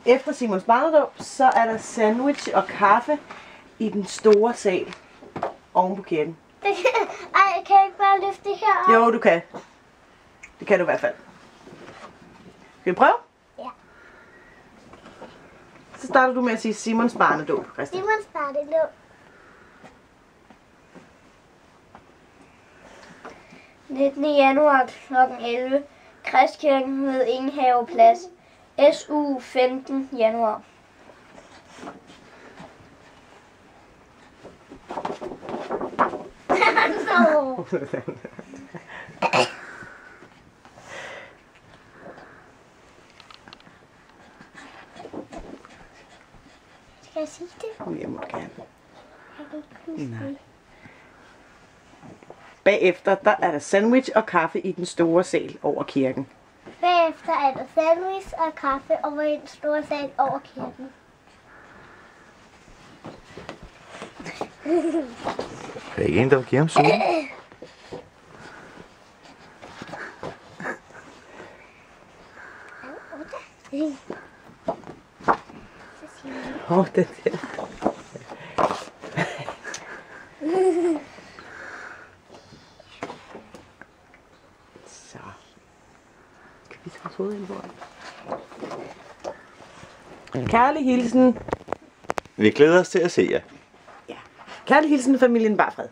Efter Simons barnedåb, så er der sandwich og kaffe i den store sal oven på kirken. Ej, kan jeg ikke bare løfte det her op? Jo, du kan. Det kan du i hvert fald. Skal vi prøve? Ja. Så starter du med at sige Simons barnedåb, Christian. Simons barnedåb. 19. januar kl. 11. Kristkirken ved Ingenhave Plads. SU 15. januar. No. Skal jeg sige det? Jeg må gerne. Nej. Bagefter der er der sandwich og kaffe i den store sal over kirken. Bagefter er der sandwich og kaffe over i den store sal over kirken. Er der ikke en, der vil give ham suge? Den der. Så. Kan vi tage vores hoved ind på det? Kærlig hilsen. Vi glæder os til at se jer. Ja. Kærlig hilsen familien Barfred.